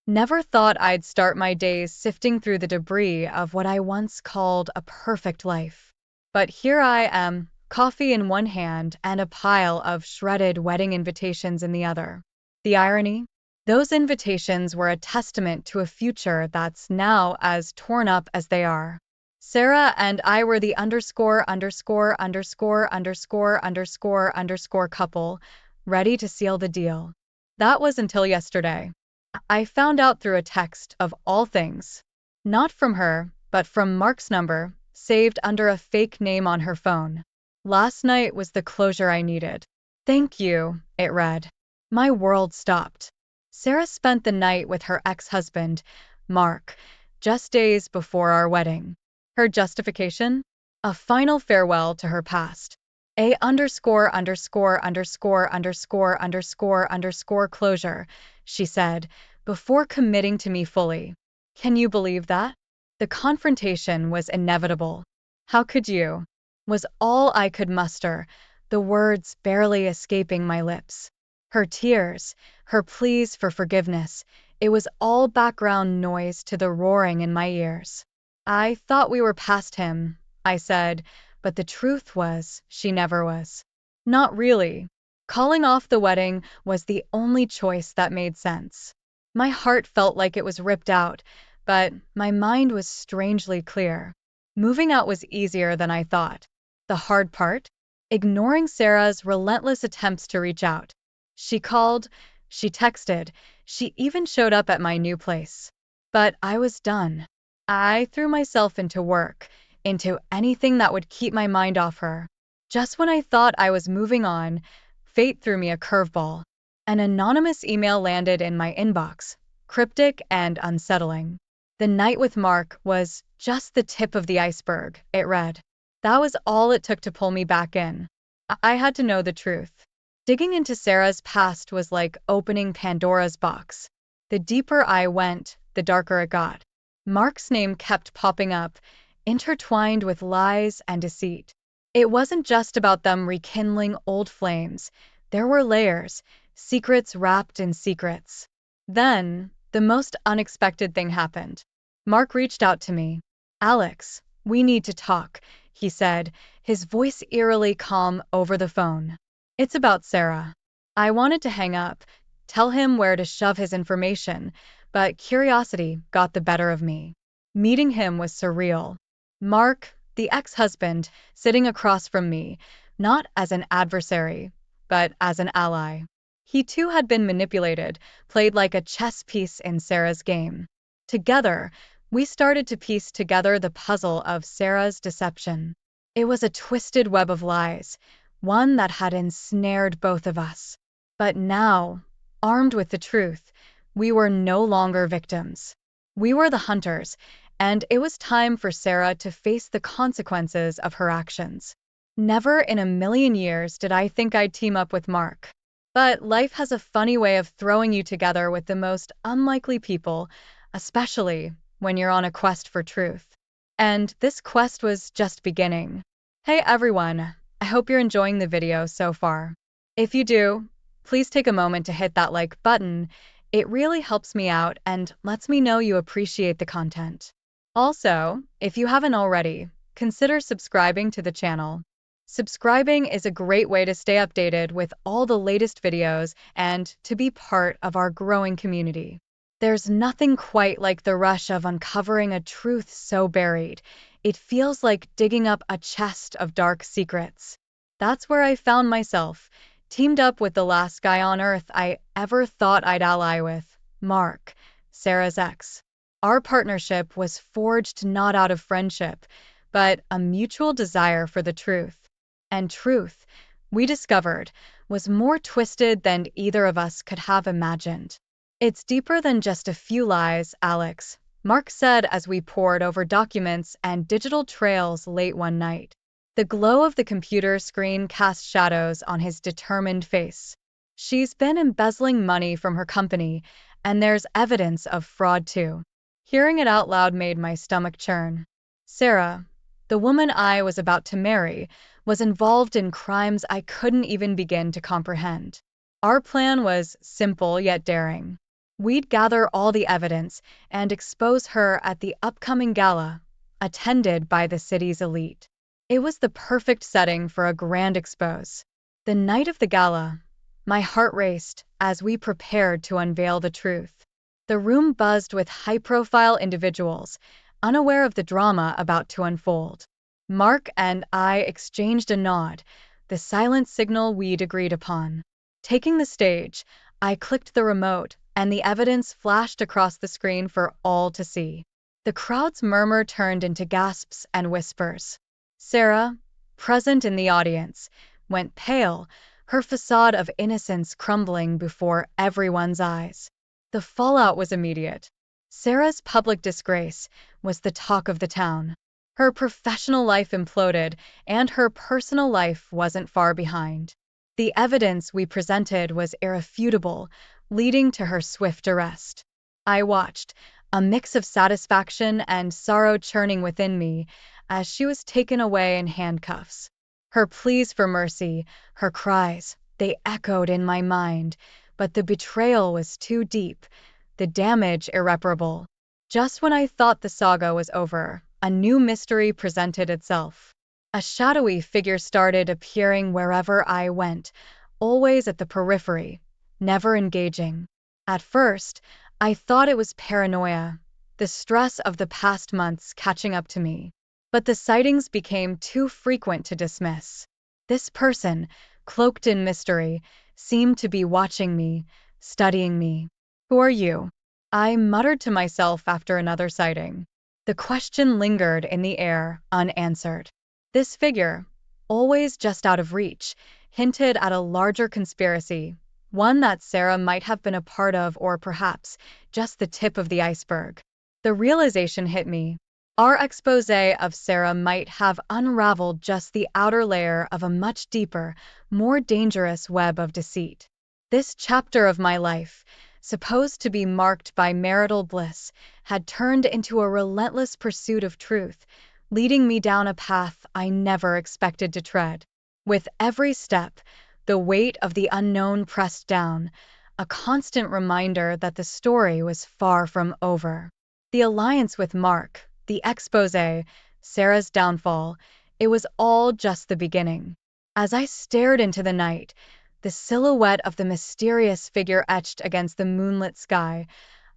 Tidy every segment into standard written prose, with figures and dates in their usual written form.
Never thought I'd start my days sifting through the debris of what I once called a perfect life. But here I am, coffee in one hand and a pile of shredded wedding invitations in the other. The irony? Those invitations were a testament to a future that's now as torn up as they are. Sarah and I were the underscore couple, ready to seal the deal. That was until yesterday. I found out through a text of all things. Not from her, but from Mark's number, saved under a fake name on her phone. Last night was the closure I needed. Thank you, it read. My world stopped. Sarah spent the night with her ex-husband, Mark, just days before our wedding. Her justification? A final farewell to her past. Closure, she said, before committing to me fully. Can you believe that? The confrontation was inevitable. How could you? Was all I could muster, the words barely escaping my lips. Her tears, her pleas for forgiveness, it was all background noise to the roaring in my ears. I thought we were past him, I said, but the truth was, she never was. Not really. Calling off the wedding was the only choice that made sense. My heart felt like it was ripped out, but my mind was strangely clear. Moving out was easier than I thought. The hard part? Ignoring Sarah's relentless attempts to reach out. She called, she texted, she even showed up at my new place. But I was done. I threw myself into work, into anything that would keep my mind off her. Just when I thought I was moving on, fate threw me a curveball. An anonymous email landed in my inbox, cryptic and unsettling. The night with Mark was just the tip of the iceberg, it read. That was all it took to pull me back in. I had to know the truth. Digging into Sarah's past was like opening Pandora's box. The deeper I went, the darker it got. Mark's name kept popping up, intertwined with lies and deceit. It wasn't just about them rekindling old flames. There were layers, secrets wrapped in secrets. Then, the most unexpected thing happened. Mark reached out to me. Alex, we need to talk, he said, his voice eerily calm over the phone. It's about Sarah. I wanted to hang up, tell him where to shove his information, but curiosity got the better of me. Meeting him was surreal. Mark, the ex-husband, sitting across from me, not as an adversary, but as an ally. He too had been manipulated, played like a chess piece in Sarah's game. Together, we started to piece together the puzzle of Sarah's deception. It was a twisted web of lies, one that had ensnared both of us. But now, armed with the truth, we were no longer victims. We were the hunters, and it was time for Sarah to face the consequences of her actions. Never in a million years did I think I'd team up with Mark. But life has a funny way of throwing you together with the most unlikely people, especially when you're on a quest for truth. And this quest was just beginning. Hey everyone, I hope you're enjoying the video so far. If you do, please take a moment to hit that like button. It really helps me out and lets me know you appreciate the content. Also, if you haven't already, consider subscribing to the channel. Subscribing is a great way to stay updated with all the latest videos and to be part of our growing community. There's nothing quite like the rush of uncovering a truth so buried. It feels like digging up a chest of dark secrets. That's where I found myself, teamed up with the last guy on earth I ever thought I'd ally with, Mark, Sarah's ex. Our partnership was forged not out of friendship, but a mutual desire for the truth. And truth, we discovered, was more twisted than either of us could have imagined. It's deeper than just a few lies, Alex, Mark said as we pored over documents and digital trails late one night. The glow of the computer screen cast shadows on his determined face. She's been embezzling money from her company, and there's evidence of fraud too. Hearing it out loud made my stomach churn. Sarah, the woman I was about to marry, was involved in crimes I couldn't even begin to comprehend. Our plan was simple yet daring. We'd gather all the evidence and expose her at the upcoming gala, attended by the city's elite. It was the perfect setting for a grand expose. The night of the gala, my heart raced as we prepared to unveil the truth. The room buzzed with high-profile individuals, unaware of the drama about to unfold. Mark and I exchanged a nod, the silent signal we'd agreed upon. Taking the stage, I clicked the remote, and the evidence flashed across the screen for all to see. The crowd's murmur turned into gasps and whispers. Sarah, present in the audience, went pale, her facade of innocence crumbling before everyone's eyes. The fallout was immediate. Sarah's public disgrace was the talk of the town. Her professional life imploded, and her personal life wasn't far behind. The evidence we presented was irrefutable, leading to her swift arrest. I watched, a mix of satisfaction and sorrow churning within me, as she was taken away in handcuffs. Her pleas for mercy, her cries, they echoed in my mind, but the betrayal was too deep, the damage irreparable. Just when I thought the saga was over, a new mystery presented itself. A shadowy figure started appearing wherever I went, always at the periphery, never engaging. At first, I thought it was paranoia, the stress of the past months catching up to me. But the sightings became too frequent to dismiss. This person, cloaked in mystery, seemed to be watching me, studying me. Who are you? I muttered to myself after another sighting. The question lingered in the air, unanswered. This figure, always just out of reach, hinted at a larger conspiracy, one that Sarah might have been a part of, or perhaps just the tip of the iceberg. The realization hit me. Our expose of Sarah might have unraveled just the outer layer of a much deeper, more dangerous web of deceit. This chapter of my life, supposed to be marked by marital bliss, had turned into a relentless pursuit of truth, leading me down a path I never expected to tread. With every step, the weight of the unknown pressed down, a constant reminder that the story was far from over. The alliance with Mark, the expose, Sarah's downfall, it was all just the beginning. As I stared into the night, the silhouette of the mysterious figure etched against the moonlit sky,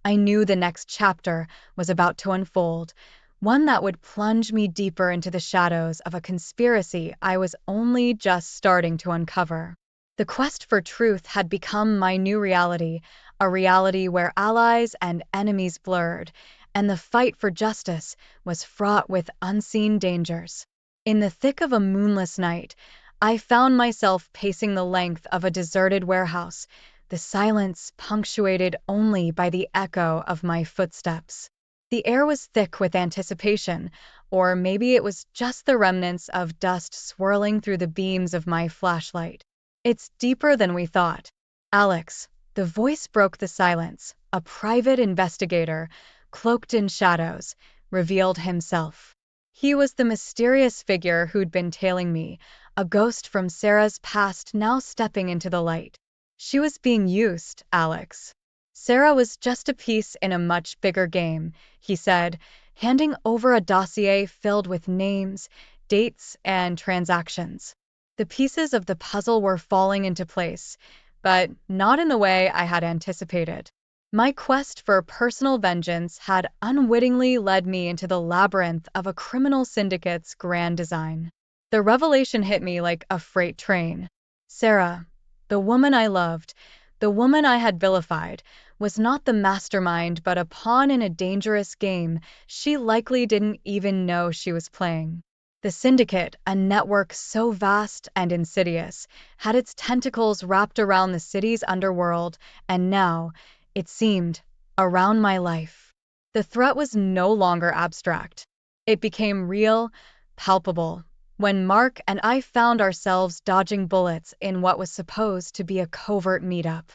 I knew the next chapter was about to unfold, one that would plunge me deeper into the shadows of a conspiracy I was only just starting to uncover. The quest for truth had become my new reality, a reality where allies and enemies blurred, and the fight for justice was fraught with unseen dangers. In the thick of a moonless night, I found myself pacing the length of a deserted warehouse, the silence punctuated only by the echo of my footsteps. The air was thick with anticipation, or maybe it was just the remnants of dust swirling through the beams of my flashlight. It's deeper than we thought. Alex, the voice broke the silence, a private investigator, cloaked in shadows, revealed himself. He was the mysterious figure who'd been tailing me, a ghost from Sarah's past now stepping into the light. She was being used, Alex. Sarah was just a piece in a much bigger game, he said, handing over a dossier filled with names, dates, and transactions. The pieces of the puzzle were falling into place, but not in the way I had anticipated. My quest for personal vengeance had unwittingly led me into the labyrinth of a criminal syndicate's grand design. The revelation hit me like a freight train. Sarah, the woman I loved, the woman I had vilified, was not the mastermind but a pawn in a dangerous game she likely didn't even know she was playing. The syndicate, a network so vast and insidious, had its tentacles wrapped around the city's underworld, and now, it seemed, around my life. The threat was no longer abstract. It became real, palpable, when Mark and I found ourselves dodging bullets in what was supposed to be a covert meetup.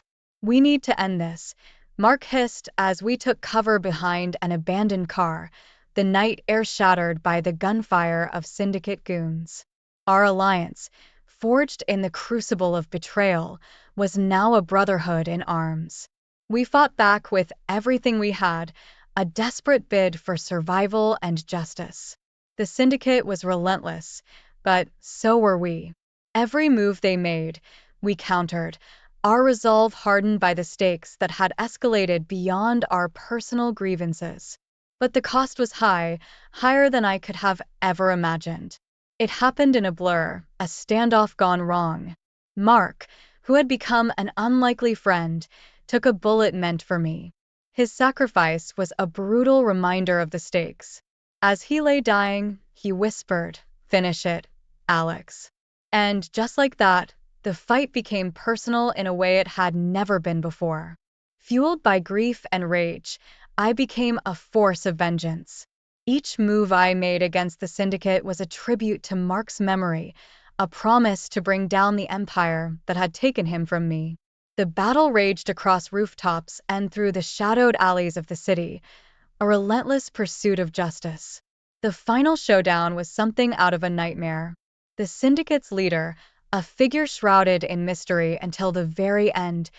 "We need to end this," Mark hissed as we took cover behind an abandoned car, the night air shattered by the gunfire of syndicate goons. Our alliance, forged in the crucible of betrayal, was now a brotherhood in arms. We fought back with everything we had, a desperate bid for survival and justice. The syndicate was relentless, but so were we. Every move they made, we countered, our resolve hardened by the stakes that had escalated beyond our personal grievances. But the cost was high, higher than I could have ever imagined. It happened in a blur, a standoff gone wrong. Mark, who had become an unlikely friend, took a bullet meant for me. His sacrifice was a brutal reminder of the stakes. As he lay dying, he whispered, "Finish it, Alex." And just like that, the fight became personal in a way it had never been before. Fueled by grief and rage, I became a force of vengeance. Each move I made against the syndicate was a tribute to Mark's memory, a promise to bring down the empire that had taken him from me. The battle raged across rooftops and through the shadowed alleys of the city, a relentless pursuit of justice. The final showdown was something out of a nightmare. The syndicate's leader, a figure shrouded in mystery until the very end,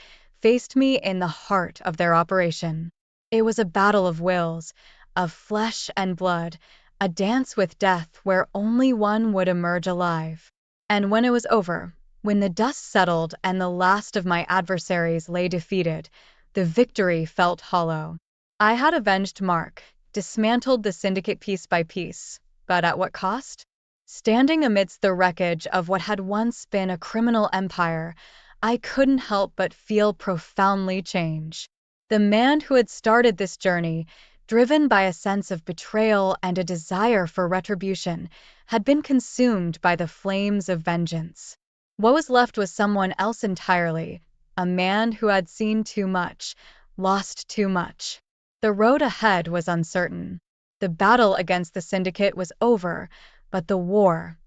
faced me in the heart of their operation. It was a battle of wills, of flesh and blood, a dance with death where only one would emerge alive. And when it was over, when the dust settled and the last of my adversaries lay defeated, the victory felt hollow. I had avenged Mark, dismantled the syndicate piece by piece, but at what cost? Standing amidst the wreckage of what had once been a criminal empire, I couldn't help but feel profoundly changed. The man who had started this journey, driven by a sense of betrayal and a desire for retribution, had been consumed by the flames of vengeance. What was left was someone else entirely, a man who had seen too much, lost too much. The road ahead was uncertain. The battle against the syndicate was over, but the war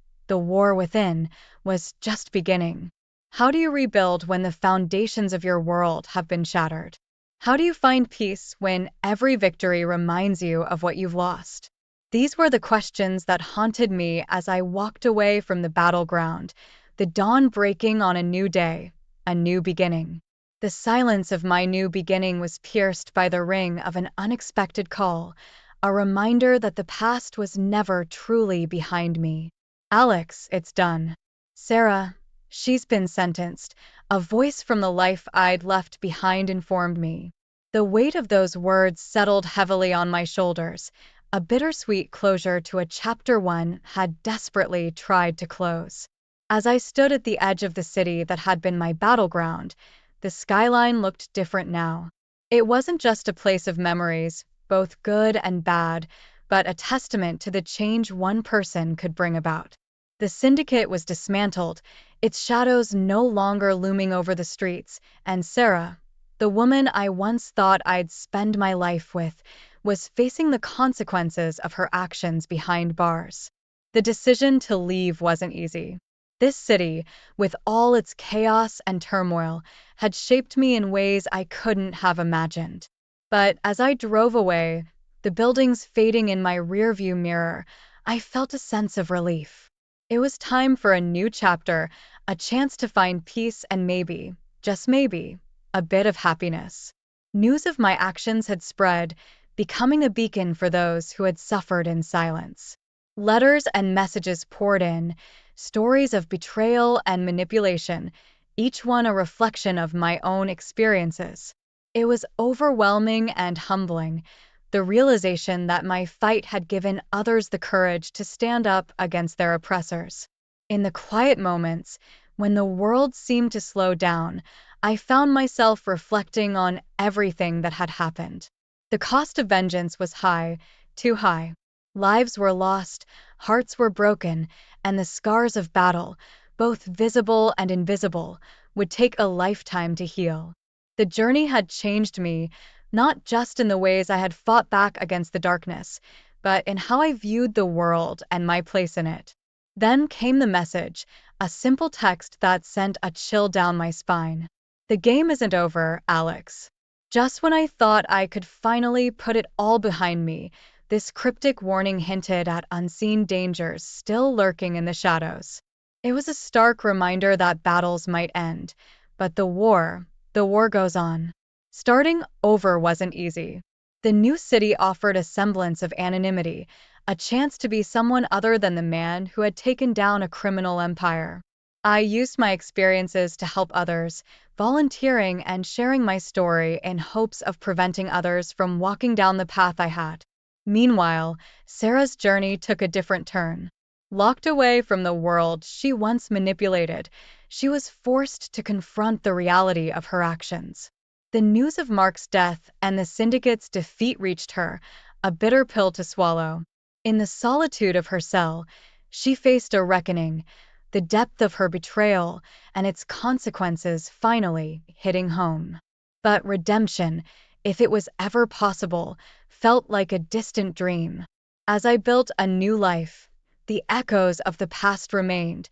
within, was just beginning. How do you rebuild when the foundations of your world have been shattered? How do you find peace when every victory reminds you of what you've lost? These were the questions that haunted me as I walked away from the battleground, the dawn breaking on a new day, a new beginning. The silence of my new beginning was pierced by the ring of an unexpected call, a reminder that the past was never truly behind me. "Alex, it's done." "Sarah, she's been sentenced," a voice from the life I'd left behind informed me. The weight of those words settled heavily on my shoulders, a bittersweet closure to a chapter one had desperately tried to close. As I stood at the edge of the city that had been my battleground, the skyline looked different now. It wasn't just a place of memories, both good and bad, but a testament to the change one person could bring about. The syndicate was dismantled, its shadows no longer looming over the streets, and Sarah, the woman I once thought I'd spend my life with, was facing the consequences of her actions behind bars. The decision to leave wasn't easy. This city, with all its chaos and turmoil, had shaped me in ways I couldn't have imagined. But as I drove away, the buildings fading in my rearview mirror, I felt a sense of relief. It was time for a new chapter, a chance to find peace and maybe, just maybe, a bit of happiness. News of my actions had spread, becoming a beacon for those who had suffered in silence. Letters and messages poured in, stories of betrayal and manipulation, each one a reflection of my own experiences. It was overwhelming and humbling, the realization that my fight had given others the courage to stand up against their oppressors. In the quiet moments, when the world seemed to slow down, I found myself reflecting on everything that had happened. The cost of vengeance was high, too high. Lives were lost, hearts were broken, and the scars of battle, both visible and invisible, would take a lifetime to heal. The journey had changed me, not just in the ways I had fought back against the darkness, but in how I viewed the world and my place in it. Then came the message, a simple text that sent a chill down my spine. "The game isn't over, Alex." Just when I thought I could finally put it all behind me, this cryptic warning hinted at unseen dangers still lurking in the shadows. It was a stark reminder that battles might end, but the war goes on. Starting over wasn't easy. The new city offered a semblance of anonymity, a chance to be someone other than the man who had taken down a criminal empire. I used my experiences to help others, volunteering and sharing my story in hopes of preventing others from walking down the path I had. Meanwhile, Sarah's journey took a different turn. Locked away from the world she once manipulated, she was forced to confront the reality of her actions. The news of Mark's death and the syndicate's defeat reached her, a bitter pill to swallow. In the solitude of her cell, she faced a reckoning, the depth of her betrayal and its consequences finally hitting home. But redemption, if it was ever possible, felt like a distant dream. As I built a new life, the echoes of the past remained,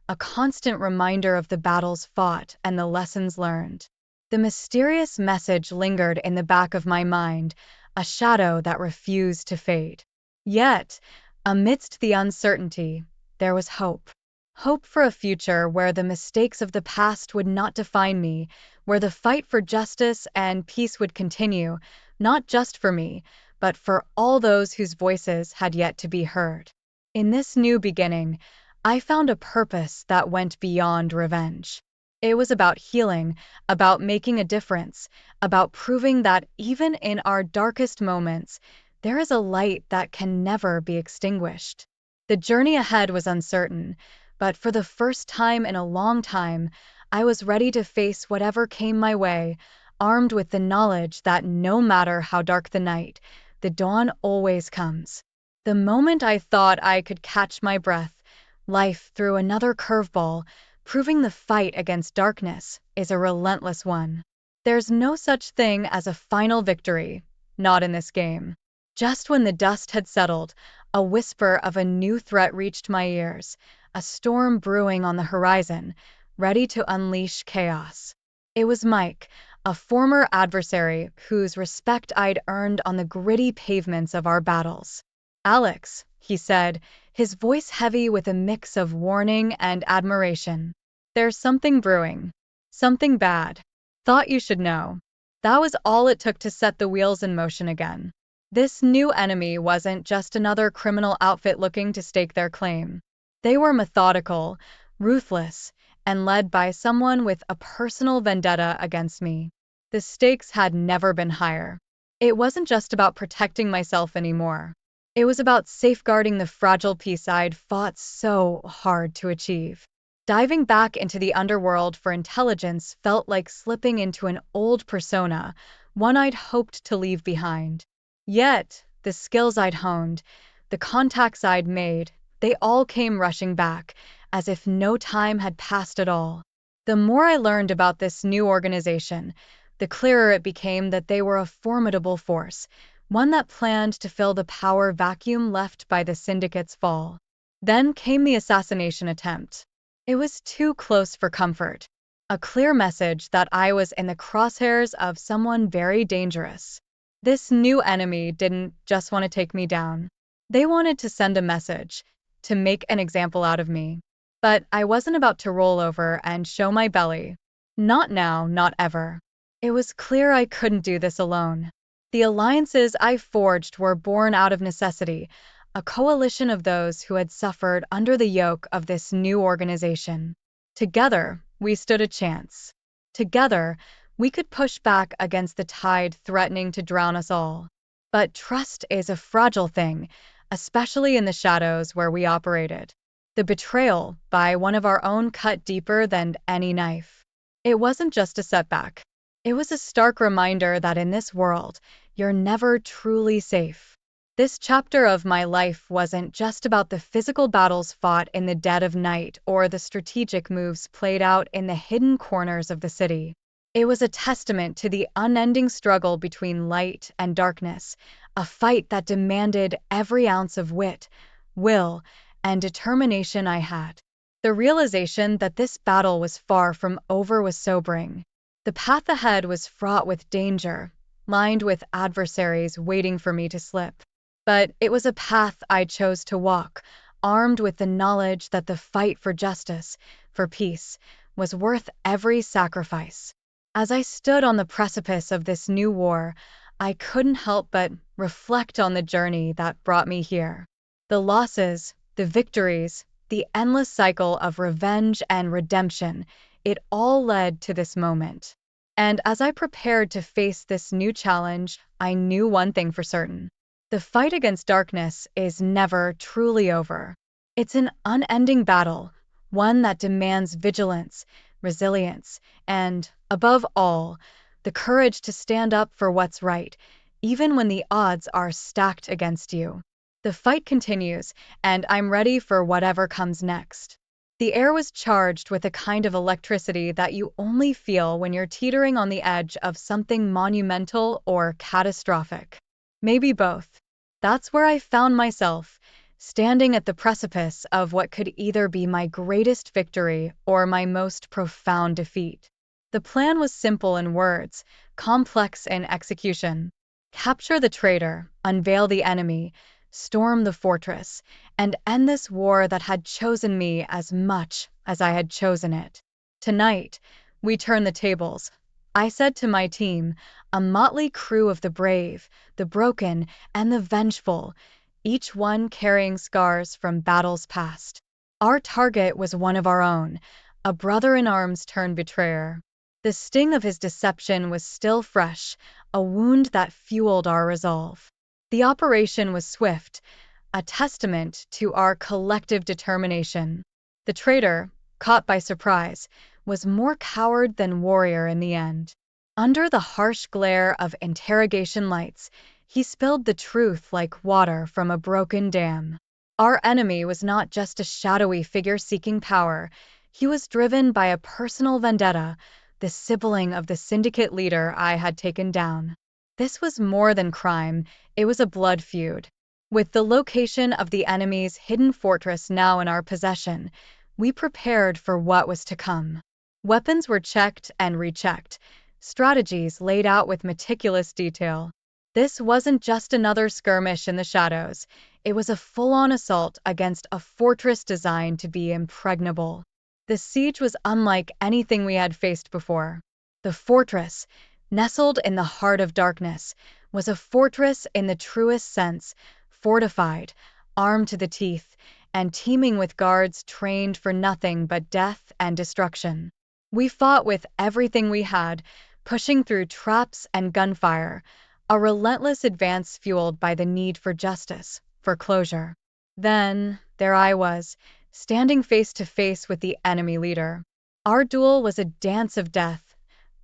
a constant reminder of the battles fought and the lessons learned. The mysterious message lingered in the back of my mind, a shadow that refused to fade. Yet, amidst the uncertainty, there was hope. Hope for a future where the mistakes of the past would not define me, where the fight for justice and peace would continue, not just for me, but for all those whose voices had yet to be heard. In this new beginning, I found a purpose that went beyond revenge. It was about healing, about making a difference, about proving that even in our darkest moments, there is a light that can never be extinguished. The journey ahead was uncertain, but for the first time in a long time, I was ready to face whatever came my way, armed with the knowledge that no matter how dark the night, the dawn always comes. The moment I thought I could catch my breath, life threw another curveball, proving the fight against darkness is a relentless one. There's no such thing as a final victory, not in this game. Just when the dust had settled, a whisper of a new threat reached my ears, a storm brewing on the horizon, ready to unleash chaos. It was Mike, a former adversary whose respect I'd earned on the gritty pavements of our battles. "Alex," he said, his voice heavy with a mix of warning and admiration. "There's something brewing. Something bad. Thought you should know." That was all it took to set the wheels in motion again. This new enemy wasn't just another criminal outfit looking to stake their claim. They were methodical, ruthless, and led by someone with a personal vendetta against me. The stakes had never been higher. It wasn't just about protecting myself anymore. It was about safeguarding the fragile peace I'd fought so hard to achieve. Diving back into the underworld for intelligence felt like slipping into an old persona, one I'd hoped to leave behind. Yet, the skills I'd honed, the contacts I'd made, they all came rushing back, as if no time had passed at all. The more I learned about this new organization, the clearer it became that they were a formidable force, one that planned to fill the power vacuum left by the syndicate's fall. Then came the assassination attempt. It was too close for comfort. A clear message that I was in the crosshairs of someone very dangerous. This new enemy didn't just want to take me down. They wanted to send a message, to make an example out of me. But I wasn't about to roll over and show my belly. Not now, not ever. It was clear I couldn't do this alone. The alliances I forged were born out of necessity, a coalition of those who had suffered under the yoke of this new organization. Together, we stood a chance. Together, we could push back against the tide threatening to drown us all. But trust is a fragile thing, especially in the shadows where we operated. The betrayal by one of our own cut deeper than any knife. It wasn't just a setback. It was a stark reminder that in this world, you're never truly safe. This chapter of my life wasn't just about the physical battles fought in the dead of night or the strategic moves played out in the hidden corners of the city. It was a testament to the unending struggle between light and darkness, a fight that demanded every ounce of wit, will, and determination I had. The realization that this battle was far from over was sobering. The path ahead was fraught with danger, lined with adversaries waiting for me to slip. But it was a path I chose to walk, armed with the knowledge that the fight for justice, for peace, was worth every sacrifice. As I stood on the precipice of this new war, I couldn't help but reflect on the journey that brought me here. The losses, the victories, the endless cycle of revenge and redemption, it all led to this moment. And as I prepared to face this new challenge, I knew one thing for certain. The fight against darkness is never truly over. It's an unending battle, one that demands vigilance, resilience, and, above all, the courage to stand up for what's right, even when the odds are stacked against you. The fight continues, and I'm ready for whatever comes next. The air was charged with a kind of electricity that you only feel when you're teetering on the edge of something monumental or catastrophic. Maybe both. That's where I found myself, standing at the precipice of what could either be my greatest victory or my most profound defeat. The plan was simple in words, complex in execution. Capture the traitor, unveil the enemy, storm the fortress, and end this war that had chosen me as much as I had chosen it. Tonight, we turn the tables. I said to my team, a motley crew of the brave, the broken, and the vengeful, each one carrying scars from battles past. Our target was one of our own, a brother-in-arms turned betrayer. The sting of his deception was still fresh, a wound that fueled our resolve. The operation was swift, a testament to our collective determination. The traitor, caught by surprise, was more coward than warrior in the end. Under the harsh glare of interrogation lights, he spilled the truth like water from a broken dam. Our enemy was not just a shadowy figure seeking power, he was driven by a personal vendetta, the sibling of the syndicate leader I had taken down. This was more than crime, it was a blood feud. With the location of the enemy's hidden fortress now in our possession, we prepared for what was to come. Weapons were checked and rechecked, strategies laid out with meticulous detail. This wasn't just another skirmish in the shadows, it was a full-on assault against a fortress designed to be impregnable. The siege was unlike anything we had faced before. The fortress, nestled in the heart of darkness, was a fortress in the truest sense, fortified, armed to the teeth, and teeming with guards trained for nothing but death and destruction. We fought with everything we had, pushing through traps and gunfire, a relentless advance fueled by the need for justice, for closure. Then, there I was, standing face to face with the enemy leader. Our duel was a dance of death,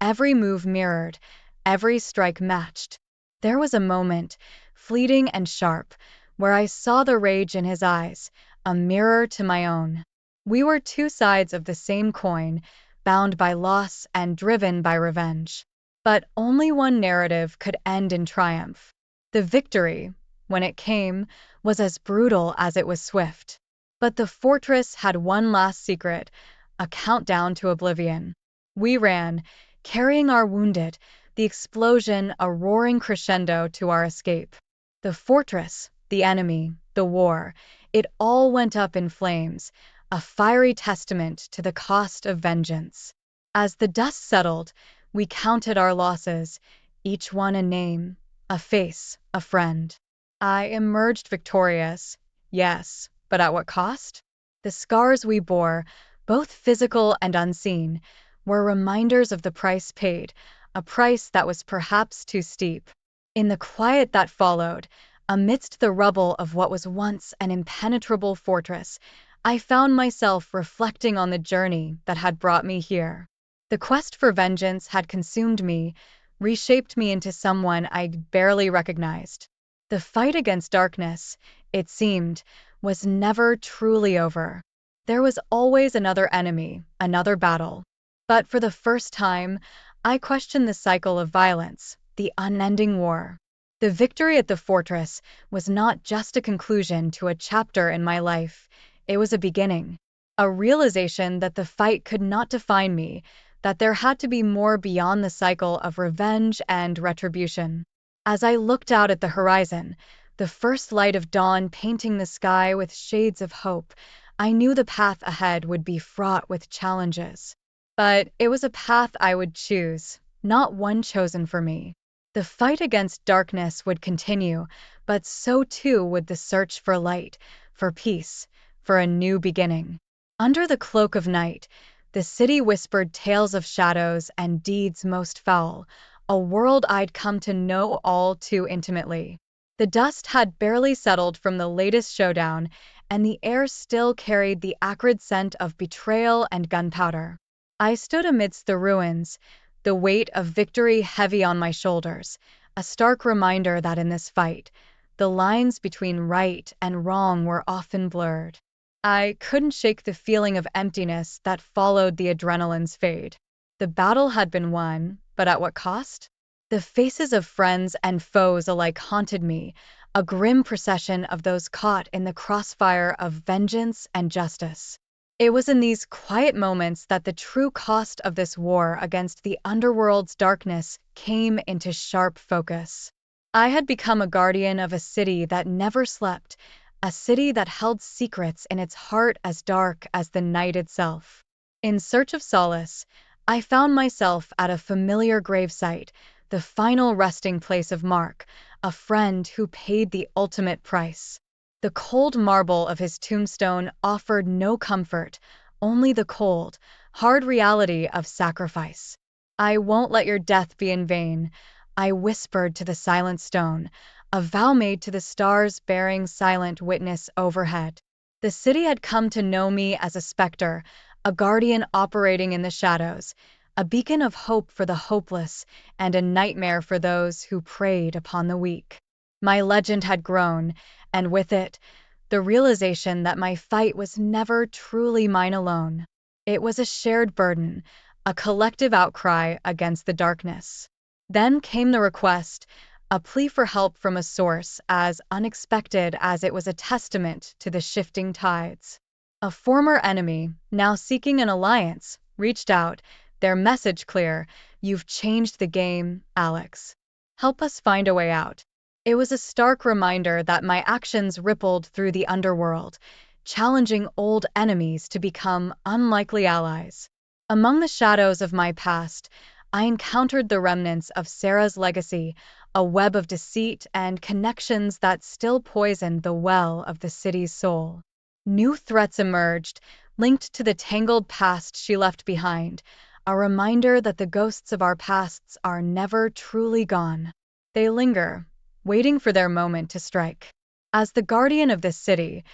every move mirrored, every strike matched. There was a moment, fleeting and sharp, where I saw the rage in his eyes, a mirror to my own. We were two sides of the same coin, bound by loss and driven by revenge. But only one narrative could end in triumph. The victory, when it came, was as brutal as it was swift. But the fortress had one last secret, a countdown to oblivion. We ran, carrying our wounded, the explosion a roaring crescendo to our escape. The fortress, the enemy, the war, it all went up in flames, a fiery testament to the cost of vengeance. As the dust settled, we counted our losses, each one a name, a face, a friend. I emerged victorious, yes, but at what cost? The scars we bore, both physical and unseen, were reminders of the price paid, a price that was perhaps too steep. In the quiet that followed, amidst the rubble of what was once an impenetrable fortress, I found myself reflecting on the journey that had brought me here. The quest for vengeance had consumed me, reshaped me into someone I barely recognized. The fight against darkness, it seemed, was never truly over. There was always another enemy, another battle. But for the first time, I questioned the cycle of violence, the unending war. The victory at the fortress was not just a conclusion to a chapter in my life, it was a beginning. A realization that the fight could not define me, that there had to be more beyond the cycle of revenge and retribution. As I looked out at the horizon, the first light of dawn painting the sky with shades of hope, I knew the path ahead would be fraught with challenges. But it was a path I would choose, not one chosen for me. The fight against darkness would continue, but so too would the search for light, for peace, for a new beginning. Under the cloak of night, the city whispered tales of shadows and deeds most foul, a world I'd come to know all too intimately. The dust had barely settled from the latest showdown, and the air still carried the acrid scent of betrayal and gunpowder. I stood amidst the ruins, the weight of victory heavy on my shoulders, a stark reminder that in this fight, the lines between right and wrong were often blurred. I couldn't shake the feeling of emptiness that followed the adrenaline's fade. The battle had been won, but at what cost? The faces of friends and foes alike haunted me, a grim procession of those caught in the crossfire of vengeance and justice. It was in these quiet moments that the true cost of this war against the underworld's darkness came into sharp focus. I had become a guardian of a city that never slept, a city that held secrets in its heart as dark as the night itself. In search of solace, I found myself at a familiar gravesite, the final resting place of Mark, a friend who paid the ultimate price. The cold marble of his tombstone offered no comfort, only the cold, hard reality of sacrifice. "I won't let your death be in vain," I whispered to the silent stone, a vow made to the stars bearing silent witness overhead. The city had come to know me as a specter, a guardian operating in the shadows, a beacon of hope for the hopeless and a nightmare for those who preyed upon the weak. My legend had grown, and with it, the realization that my fight was never truly mine alone. It was a shared burden, a collective outcry against the darkness. Then came the request, a plea for help from a source as unexpected as it was a testament to the shifting tides. A former enemy, now seeking an alliance, reached out, their message clear: "You've changed the game, Alex. Help us find a way out." It was a stark reminder that my actions rippled through the underworld, challenging old enemies to become unlikely allies. Among the shadows of my past, I encountered the remnants of Sarah's legacy, a web of deceit and connections that still poisoned the well of the city's soul. New threats emerged, linked to the tangled past she left behind, a reminder that the ghosts of our pasts are never truly gone. They linger, waiting for their moment to strike. As the guardian of this city,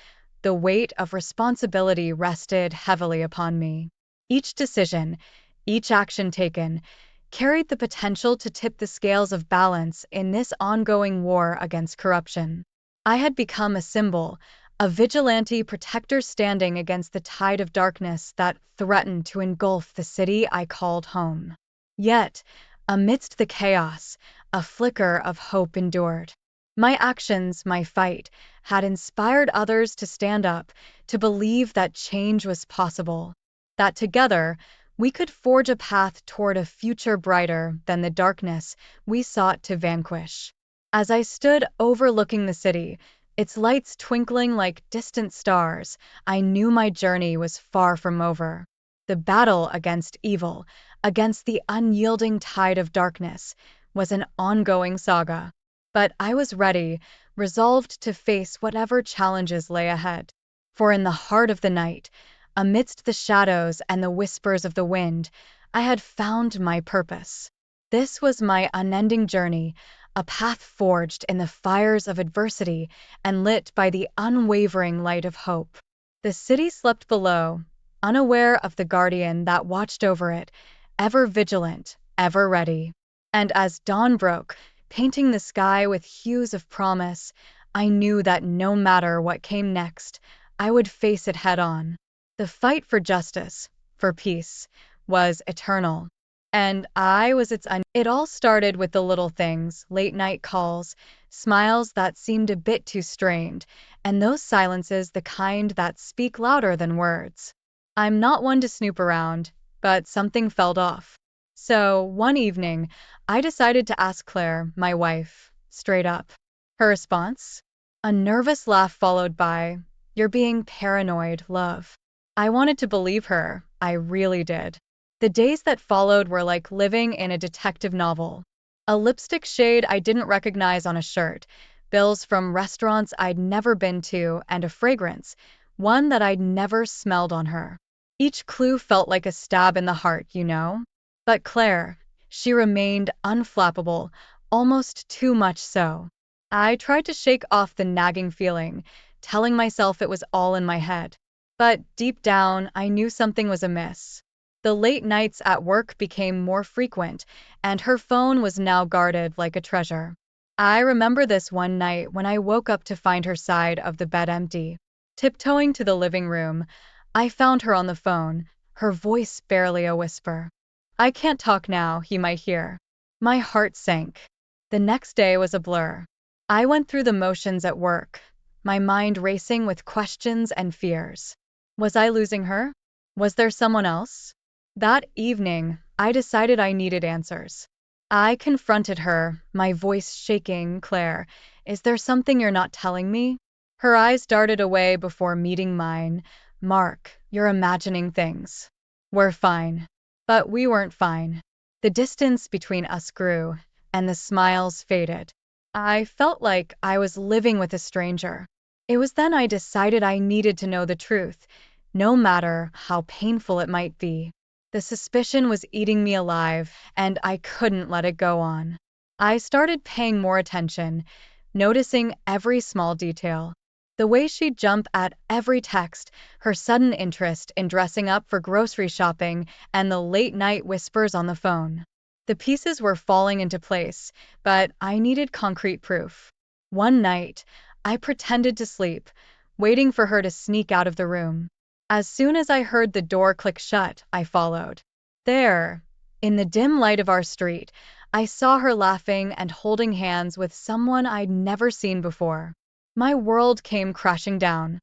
the weight of responsibility rested heavily upon me. Each decision, each action taken, carried the potential to tip the scales of balance in this ongoing war against corruption. I had become a symbol, a vigilante protector standing against the tide of darkness that threatened to engulf the city I called home. Yet, amidst the chaos, a flicker of hope endured. My actions, my fight, had inspired others to stand up, to believe that change was possible, that together we could forge a path toward a future brighter than the darkness we sought to vanquish. As I stood overlooking the city, its lights twinkling like distant stars, I knew my journey was far from over. The battle against evil, against the unyielding tide of darkness, was an ongoing saga. But I was ready, resolved to face whatever challenges lay ahead. For in the heart of the night, amidst the shadows and the whispers of the wind, I had found my purpose. This was my unending journey, a path forged in the fires of adversity and lit by the unwavering light of hope. The city slept below, unaware of the guardian that watched over it, ever vigilant, ever ready. And as dawn broke, painting the sky with hues of promise, I knew that no matter what came next, I would face it head on. The fight for justice, for peace, was eternal. And I was It all started with the little things, late night calls, smiles that seemed a bit too strained, and those silences the kind that speak louder than words. I'm not one to snoop around, but something felt off. So, one evening, I decided to ask Claire, my wife, straight up. Her response? A nervous laugh followed by, "You're being paranoid, love." I wanted to believe her, I really did. The days that followed were like living in a detective novel. A lipstick shade I didn't recognize on a shirt, bills from restaurants I'd never been to, and a fragrance, one that I'd never smelled on her. Each clue felt like a stab in the heart, you know? But Claire, she remained unflappable, almost too much so. I tried to shake off the nagging feeling, telling myself it was all in my head. But deep down, I knew something was amiss. The late nights at work became more frequent, and her phone was now guarded like a treasure. I remember this one night when I woke up to find her side of the bed empty. Tiptoeing to the living room, I found her on the phone, her voice barely a whisper. "I can't talk now," he might hear. My heart sank. The next day was a blur. I went through the motions at work, my mind racing with questions and fears. Was I losing her? Was there someone else? That evening, I decided I needed answers. I confronted her, my voice shaking. "Claire, is there something you're not telling me?" Her eyes darted away before meeting mine. "Mark, you're imagining things. We're fine." But we weren't fine. The distance between us grew, and the smiles faded. I felt like I was living with a stranger. It was then I decided I needed to know the truth, no matter how painful it might be. The suspicion was eating me alive, and I couldn't let it go on. I started paying more attention, noticing every small detail. The way she'd jump at every text, her sudden interest in dressing up for grocery shopping, and the late-night whispers on the phone. The pieces were falling into place, but I needed concrete proof. One night, I pretended to sleep, waiting for her to sneak out of the room. As soon as I heard the door click shut, I followed. There, in the dim light of our street, I saw her laughing and holding hands with someone I'd never seen before. My world came crashing down.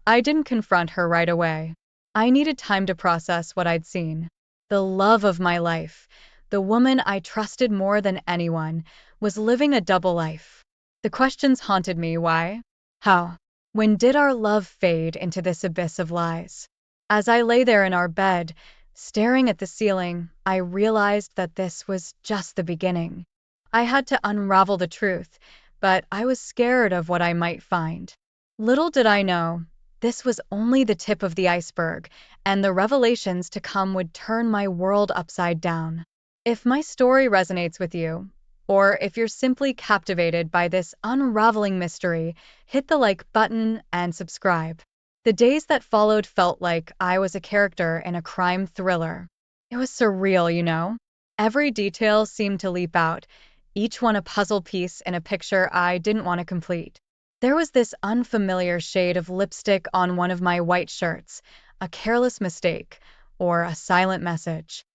I didn't confront her right away. I needed time to process what I'd seen. The love of my life, the woman I trusted more than anyone, was living a double life. The questions haunted me. Why? How? When did our love fade into this abyss of lies? As I lay there in our bed, staring at the ceiling, I realized that this was just the beginning. I had to unravel the truth, but I was scared of what I might find. Little did I know, this was only the tip of the iceberg, and the revelations to come would turn my world upside down. If my story resonates with you, or if you're simply captivated by this unraveling mystery, hit the like button and subscribe. The days that followed felt like I was a character in a crime thriller. It was surreal, you know? Every detail seemed to leap out, each one a puzzle piece in a picture I didn't want to complete. There was this unfamiliar shade of lipstick on one of my white shirts, a careless mistake, or a silent message.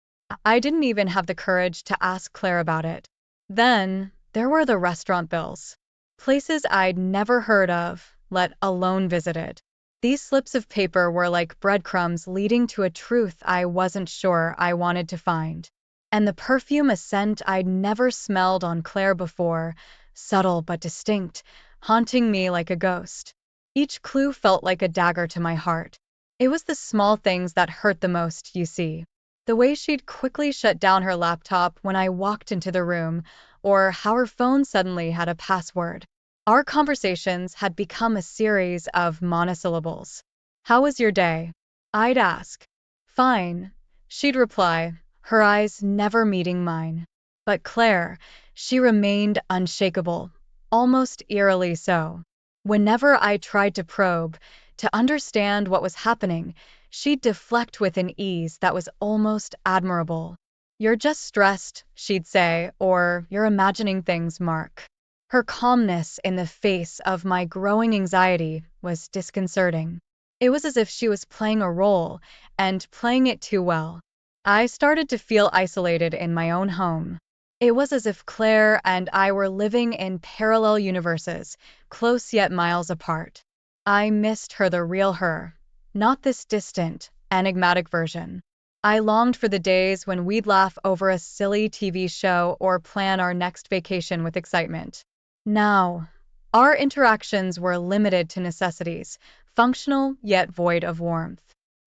I didn't even have the courage to ask Claire about it. Then, there were the restaurant bills. Places I'd never heard of, let alone visited. These slips of paper were like breadcrumbs leading to a truth I wasn't sure I wanted to find. And the perfume, a scent I'd never smelled on Claire before, subtle but distinct, haunting me like a ghost. Each clue felt like a dagger to my heart. It was the small things that hurt the most, you see. The way she'd quickly shut down her laptop when I walked into the room, or how her phone suddenly had a password. Our conversations had become a series of monosyllables. "How was your day?" I'd ask. "Fine," she'd reply, her eyes never meeting mine. But Claire, she remained unshakable, almost eerily so. Whenever I tried to probe, to understand what was happening, she'd deflect with an ease that was almost admirable. "You're just stressed," she'd say, or "you're imagining things, Mark." Her calmness in the face of my growing anxiety was disconcerting. It was as if she was playing a role, and playing it too well. I started to feel isolated in my own home. It was as if Claire and I were living in parallel universes, close yet miles apart. I missed her, the real her, not this distant, enigmatic version. I longed for the days when we'd laugh over a silly TV show or plan our next vacation with excitement. Now, our interactions were limited to necessities, functional yet void of warmth.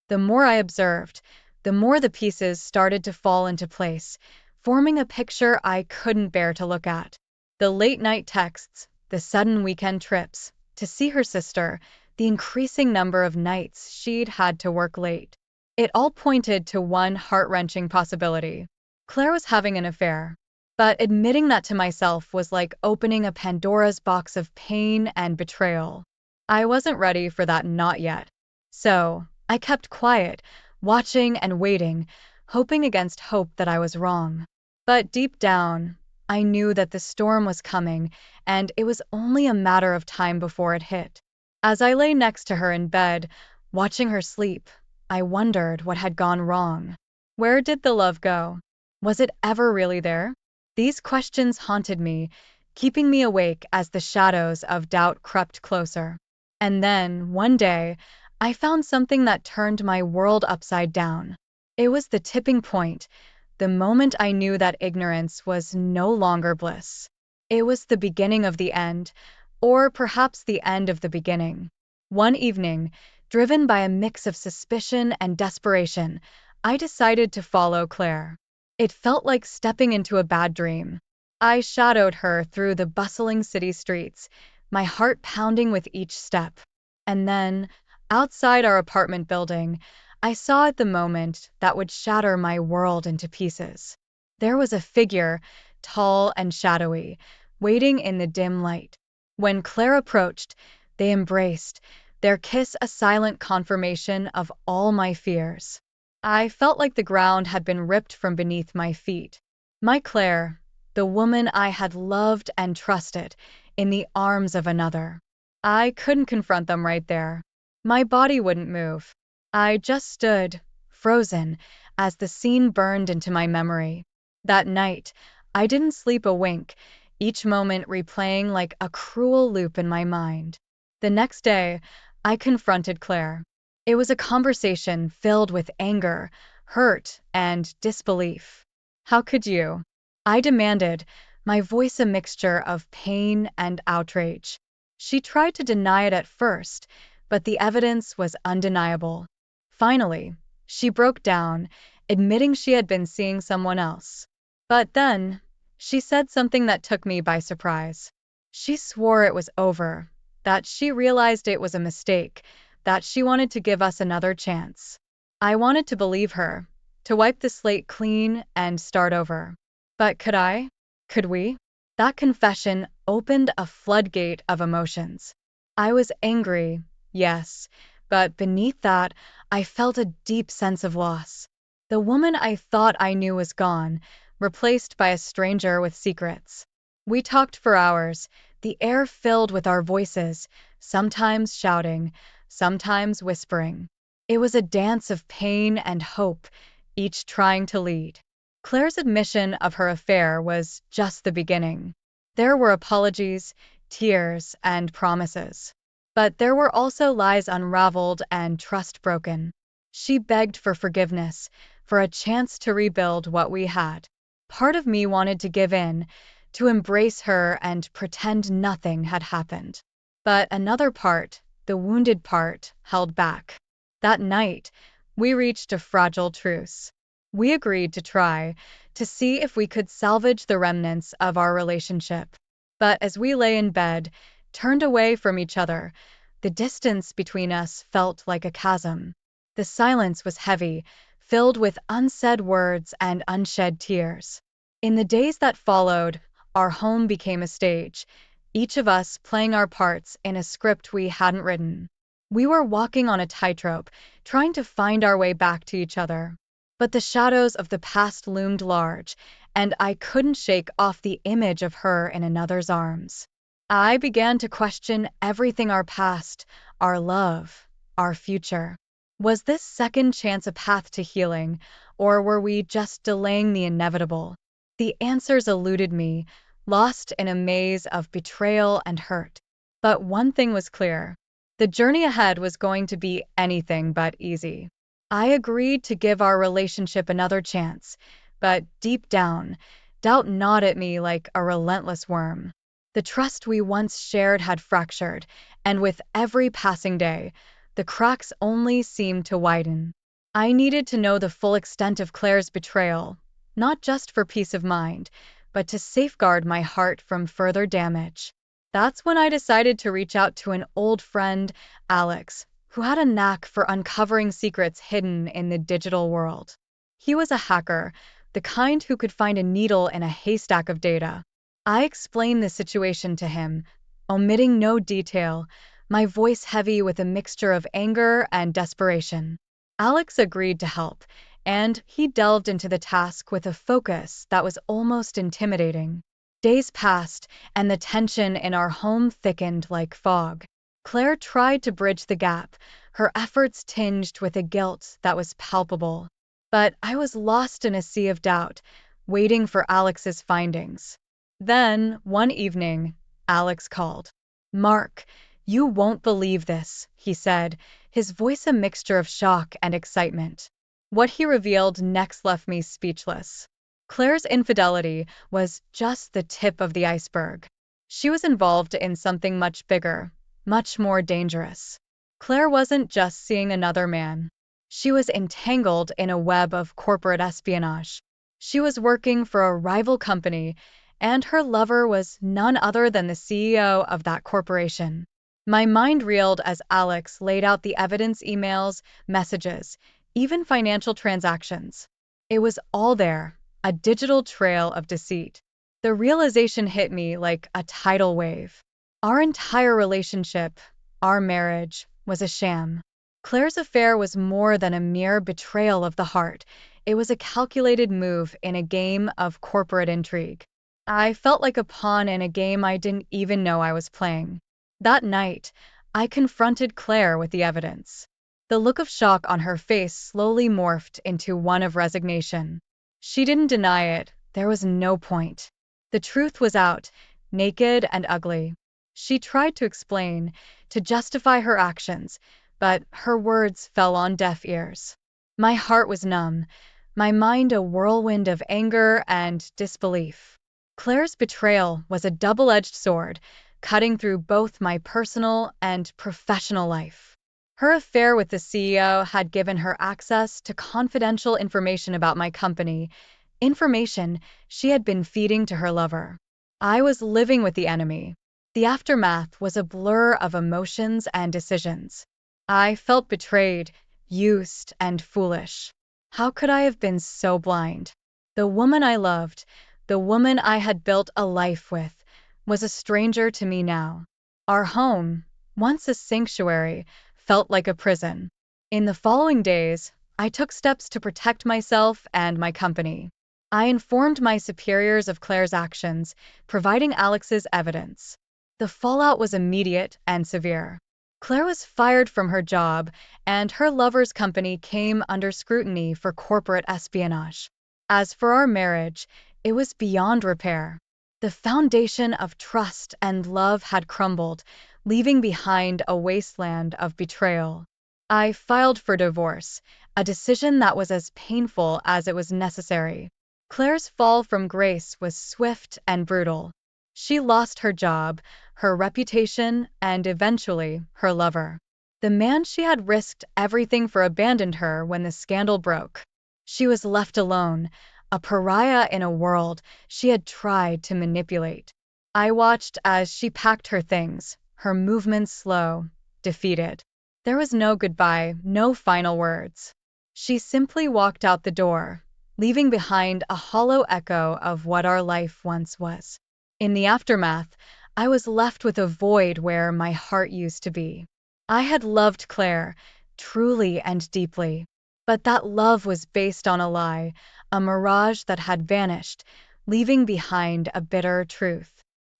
The more I observed, the more the pieces started to fall into place, forming a picture I couldn't bear to look at. The late-night texts, the sudden weekend trips to see her sister, the increasing number of nights she'd had to work late. It all pointed to one heart-wrenching possibility. Claire was having an affair. But admitting that to myself was like opening a Pandora's box of pain and betrayal. I wasn't ready for that not yet. So, I kept quiet, watching and waiting, hoping against hope that I was wrong. But deep down, I knew that the storm was coming, and it was only a matter of time before it hit. As I lay next to her in bed, watching her sleep, I wondered what had gone wrong. Where did the love go? Was it ever really there? These questions haunted me, keeping me awake as the shadows of doubt crept closer. And then, one day, I found something that turned my world upside down. It was the tipping point, the moment I knew that ignorance was no longer bliss. It was the beginning of the end, or perhaps the end of the beginning. One evening, driven by a mix of suspicion and desperation, I decided to follow Claire. It felt like stepping into a bad dream. I shadowed her through the bustling city streets, my heart pounding with each step. And then, outside our apartment building, I saw at the moment that would shatter my world into pieces. There was a figure, tall and shadowy, waiting in the dim light. When Claire approached, they embraced, their kiss a silent confirmation of all my fears. I felt like the ground had been ripped from beneath my feet. My Claire, the woman I had loved and trusted, in the arms of another. I couldn't confront them right there. My body wouldn't move. I just stood, frozen, as the scene burned into my memory. That night, I didn't sleep a wink, each moment replaying like a cruel loop in my mind. The next day, I confronted Claire. It was a conversation filled with anger, hurt, and disbelief. How could you? I demanded, my voice a mixture of pain and outrage. She tried to deny it at first, but the evidence was undeniable. Finally, she broke down, admitting she had been seeing someone else. But then, she said something that took me by surprise. She swore it was over, that she realized it was a mistake, that she wanted to give us another chance. I wanted to believe her, to wipe the slate clean and start over. But could I? Could we? That confession opened a floodgate of emotions. I was angry, yes, but beneath that, I felt a deep sense of loss. The woman I thought I knew was gone, replaced by a stranger with secrets. We talked for hours, the air filled with our voices, sometimes shouting, sometimes whispering. It was a dance of pain and hope, each trying to lead. Claire's admission of her affair was just the beginning. There were apologies, tears, and promises. But there were also lies unraveled and trust broken. She begged for forgiveness, for a chance to rebuild what we had. Part of me wanted to give in, to embrace her and pretend nothing had happened. But another part, the wounded part, held back. That night, we reached a fragile truce. We agreed to try, to see if we could salvage the remnants of our relationship. But as we lay in bed, turned away from each other, the distance between us felt like a chasm. The silence was heavy, filled with unsaid words and unshed tears. In the days that followed, our home became a stage, each of us playing our parts in a script we hadn't written. We were walking on a tightrope, trying to find our way back to each other. But the shadows of the past loomed large, and I couldn't shake off the image of her in another's arms. I began to question everything: our past, our love, our future. Was this second chance a path to healing, or were we just delaying the inevitable? The answers eluded me, lost in a maze of betrayal and hurt. But one thing was clear. The journey ahead was going to be anything but easy. I agreed to give our relationship another chance, but deep down, doubt gnawed at me like a relentless worm. The trust we once shared had fractured, and with every passing day, the cracks only seemed to widen. I needed to know the full extent of Claire's betrayal, not just for peace of mind, but to safeguard my heart from further damage. That's when I decided to reach out to an old friend, Alex, who had a knack for uncovering secrets hidden in the digital world. He was a hacker, the kind who could find a needle in a haystack of data. I explained the situation to him, omitting no detail, my voice heavy with a mixture of anger and desperation. Alex agreed to help, and he delved into the task with a focus that was almost intimidating. Days passed, and the tension in our home thickened like fog. Claire tried to bridge the gap, her efforts tinged with a guilt that was palpable. But I was lost in a sea of doubt, waiting for Alex's findings. Then, one evening, Alex called. "Mark, you won't believe this," he said, his voice a mixture of shock and excitement. What he revealed next left me speechless. Claire's infidelity was just the tip of the iceberg. She was involved in something much bigger, much more dangerous. Claire wasn't just seeing another man. She was entangled in a web of corporate espionage. She was working for a rival company, and her lover was none other than the CEO of that corporation. My mind reeled as Alex laid out the evidence: emails, messages, even financial transactions. It was all there, a digital trail of deceit. The realization hit me like a tidal wave. Our entire relationship, our marriage, was a sham. Claire's affair was more than a mere betrayal of the heart. It was a calculated move in a game of corporate intrigue. I felt like a pawn in a game I didn't even know I was playing. That night, I confronted Claire with the evidence. The look of shock on her face slowly morphed into one of resignation. She didn't deny it, there was no point. The truth was out, naked and ugly. She tried to explain, to justify her actions, but her words fell on deaf ears. My heart was numb, my mind a whirlwind of anger and disbelief. Claire's betrayal was a double-edged sword, cutting through both my personal and professional life. Her affair with the CEO had given her access to confidential information about my company, information she had been feeding to her lover. I was living with the enemy. The aftermath was a blur of emotions and decisions. I felt betrayed, used, and foolish. How could I have been so blind? The woman I loved, the woman I had built a life with, was a stranger to me now. Our home, once a sanctuary, felt like a prison. In the following days, I took steps to protect myself and my company. I informed my superiors of Claire's actions, providing Alex's evidence. The fallout was immediate and severe. Claire was fired from her job, and her lover's company came under scrutiny for corporate espionage. As for our marriage, it was beyond repair. The foundation of trust and love had crumbled, leaving behind a wasteland of betrayal. I filed for divorce, a decision that was as painful as it was necessary. Claire's fall from grace was swift and brutal. She lost her job, her reputation, and eventually her lover. The man she had risked everything for abandoned her when the scandal broke. She was left alone, a pariah in a world she had tried to manipulate. I watched as she packed her things, her movements slow, defeated. There was no goodbye, no final words. She simply walked out the door, leaving behind a hollow echo of what our life once was. In the aftermath, I was left with a void where my heart used to be. I had loved Claire, truly and deeply. But that love was based on a lie, a mirage that had vanished, leaving behind a bitter truth.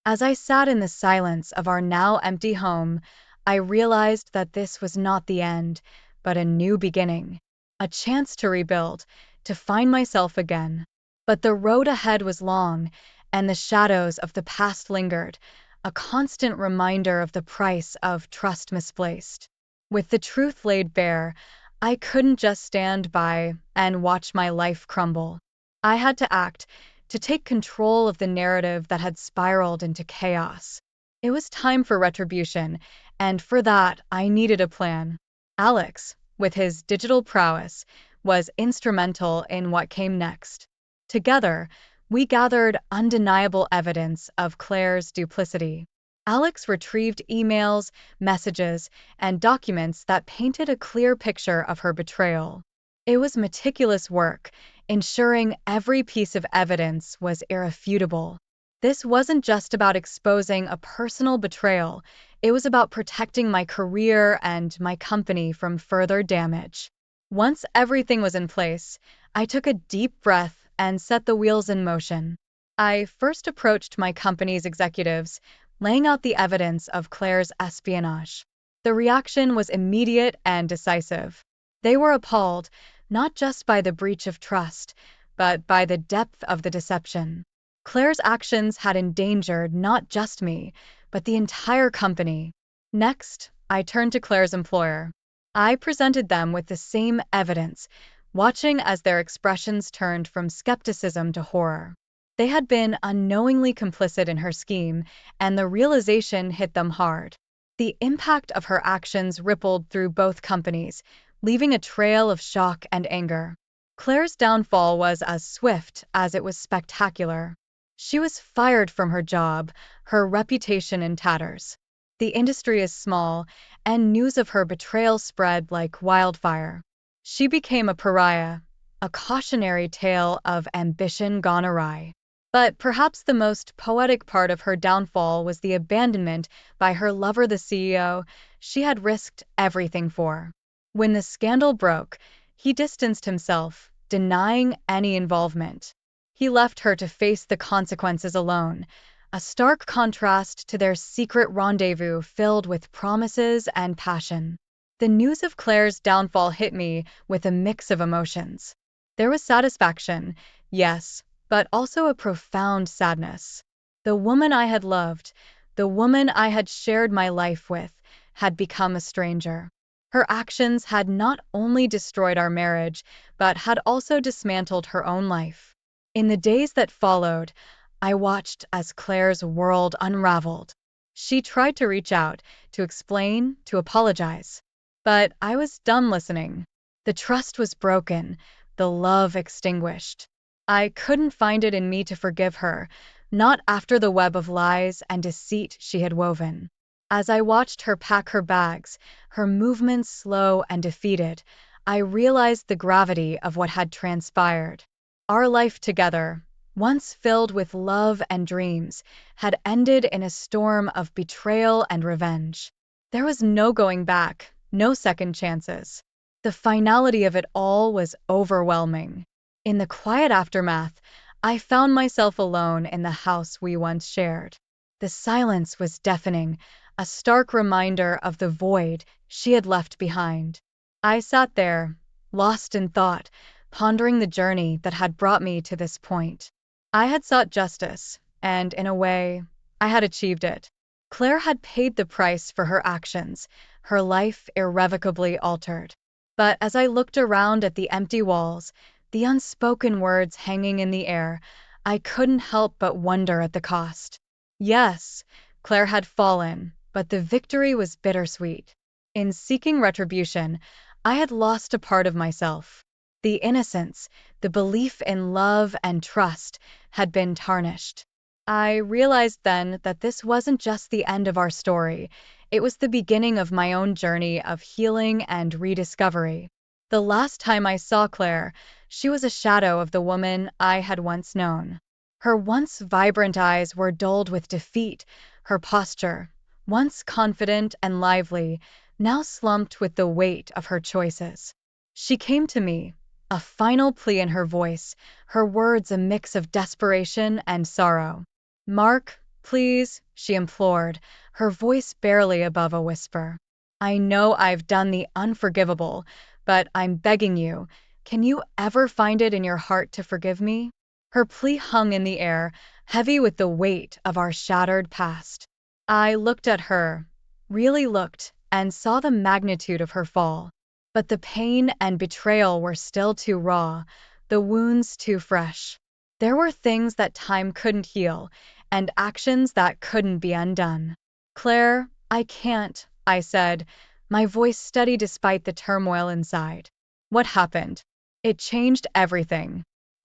As I sat in the silence of our now empty home, I realized that this was not the end, but a new beginning, a chance to rebuild, to find myself again. But the road ahead was long, and the shadows of the past lingered, a constant reminder of the price of trust misplaced. With the truth laid bare, I couldn't just stand by and watch my life crumble. I had to act, to take control of the narrative that had spiraled into chaos. It was time for retribution, and for that I needed a plan. Alex, with his digital prowess, was instrumental in what came next. Together, we gathered undeniable evidence of Claire's duplicity. Alex retrieved emails, messages, and documents that painted a clear picture of her betrayal. It was meticulous work, ensuring every piece of evidence was irrefutable. This wasn't just about exposing a personal betrayal, it was about protecting my career and my company from further damage. Once everything was in place, I took a deep breath and set the wheels in motion. I first approached my company's executives, laying out the evidence of Claire's espionage. The reaction was immediate and decisive. They were appalled, not just by the breach of trust, but by the depth of the deception. Claire's actions had endangered not just me, but the entire company. Next, I turned to Claire's employer. I presented them with the same evidence, watching as their expressions turned from skepticism to horror. They had been unknowingly complicit in her scheme, and the realization hit them hard. The impact of her actions rippled through both companies, leaving a trail of shock and anger. Claire's downfall was as swift as it was spectacular. She was fired from her job, her reputation in tatters. The industry is small, and news of her betrayal spread like wildfire. She became a pariah, a cautionary tale of ambition gone awry. But perhaps the most poetic part of her downfall was the abandonment by her lover, the CEO, she had risked everything for. When the scandal broke, he distanced himself, denying any involvement. He left her to face the consequences alone, a stark contrast to their secret rendezvous filled with promises and passion. The news of Claire's downfall hit me with a mix of emotions. There was satisfaction, yes, but also a profound sadness. The woman I had loved, the woman I had shared my life with, had become a stranger. Her actions had not only destroyed our marriage, but had also dismantled her own life. In the days that followed, I watched as Claire's world unraveled. She tried to reach out, to explain, to apologize. But I was done listening. The trust was broken, the love extinguished. I couldn't find it in me to forgive her, not after the web of lies and deceit she had woven. As I watched her pack her bags, her movements slow and defeated, I realized the gravity of what had transpired. Our life together, once filled with love and dreams, had ended in a storm of betrayal and revenge. There was no going back, no second chances. The finality of it all was overwhelming. In the quiet aftermath, I found myself alone in the house we once shared. The silence was deafening, a stark reminder of the void she had left behind. I sat there, lost in thought, pondering the journey that had brought me to this point. I had sought justice, and in a way, I had achieved it. Claire had paid the price for her actions, her life irrevocably altered. But as I looked around at the empty walls, the unspoken words hanging in the air, I couldn't help but wonder at the cost. Yes, Claire had fallen, but the victory was bittersweet. In seeking retribution, I had lost a part of myself. The innocence, the belief in love and trust, had been tarnished. I realized then that this wasn't just the end of our story, it was the beginning of my own journey of healing and rediscovery. The last time I saw Claire, she was a shadow of the woman I had once known. Her once vibrant eyes were dulled with defeat, her posture, once confident and lively, now slumped with the weight of her choices. She came to me, a final plea in her voice, her words a mix of desperation and sorrow. "Mark, please," she implored, her voice barely above a whisper. "I know I've done the unforgivable, but I'm begging you, can you ever find it in your heart to forgive me?" Her plea hung in the air, heavy with the weight of our shattered past. I looked at her, really looked, and saw the magnitude of her fall. But the pain and betrayal were still too raw, the wounds too fresh. There were things that time couldn't heal, and actions that couldn't be undone. "Claire, I can't," I said, my voice steady despite the turmoil inside. What happened? It changed everything.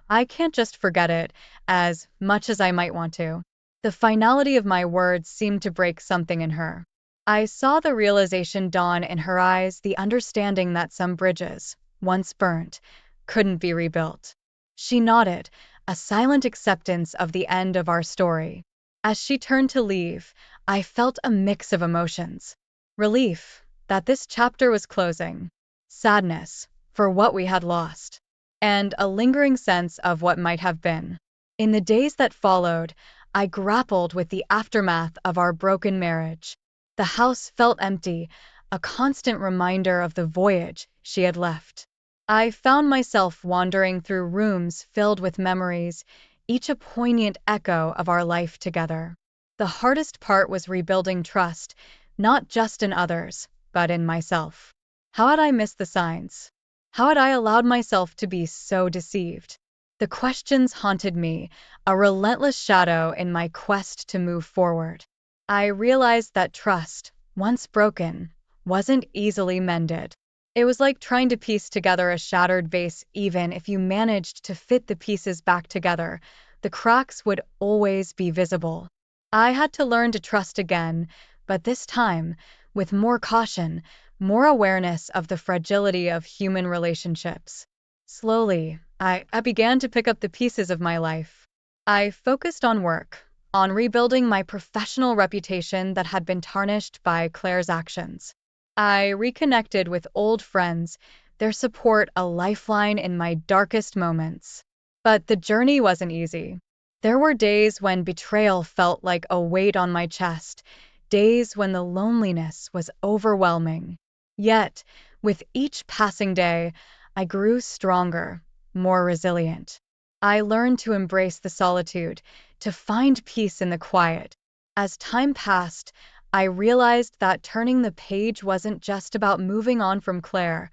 I can't just forget it, as much as I might want to. The finality of my words seemed to break something in her. I saw the realization dawn in her eyes, the understanding that some bridges, once burnt, couldn't be rebuilt. She nodded, a silent acceptance of the end of our story. As she turned to leave, I felt a mix of emotions. Relief that this chapter was closing, sadness for what we had lost, and a lingering sense of what might have been. In the days that followed, I grappled with the aftermath of our broken marriage. The house felt empty, a constant reminder of the voyage she had left. I found myself wandering through rooms filled with memories, each a poignant echo of our life together. The hardest part was rebuilding trust, not just in others, but in myself. How had I missed the signs? How had I allowed myself to be so deceived? The questions haunted me, a relentless shadow in my quest to move forward. I realized that trust, once broken, wasn't easily mended. It was like trying to piece together a shattered vase. Even if you managed to fit the pieces back together, the cracks would always be visible. I had to learn to trust again, but this time, with more caution, more awareness of the fragility of human relationships. Slowly, I began to pick up the pieces of my life. I focused on work, on rebuilding my professional reputation that had been tarnished by Claire's actions. I reconnected with old friends, their support a lifeline in my darkest moments. But the journey wasn't easy. There were days when betrayal felt like a weight on my chest, days when the loneliness was overwhelming. Yet, with each passing day, I grew stronger, more resilient. I learned to embrace the solitude, to find peace in the quiet. As time passed, I realized that turning the page wasn't just about moving on from Claire,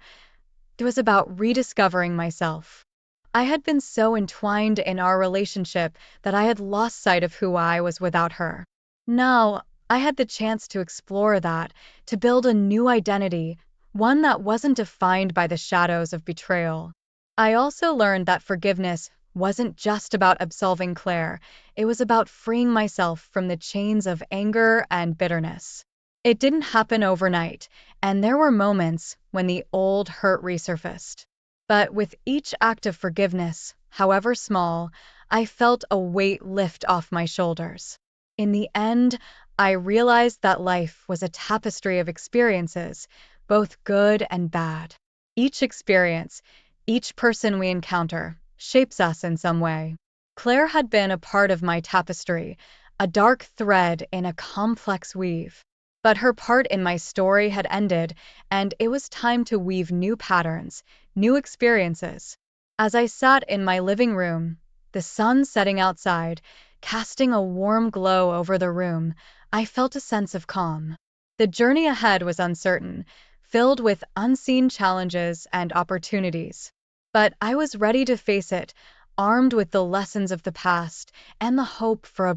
it was about rediscovering myself. I had been so entwined in our relationship that I had lost sight of who I was without her. Now, I had the chance to explore that, to build a new identity, one that wasn't defined by the shadows of betrayal. I also learned that forgiveness wasn't just about absolving Claire, it was about freeing myself from the chains of anger and bitterness. It didn't happen overnight, and there were moments when the old hurt resurfaced. But with each act of forgiveness, however small, I felt a weight lift off my shoulders. In the end, I realized that life was a tapestry of experiences, both good and bad. Each experience, each person we encounter, shapes us in some way. Claire had been a part of my tapestry, a dark thread in a complex weave. But her part in my story had ended, and it was time to weave new patterns, new experiences. As I sat in my living room, the sun setting outside, casting a warm glow over the room, I felt a sense of calm. The journey ahead was uncertain, filled with unseen challenges and opportunities. But I was ready to face it, armed with the lessons of the past and the hope for a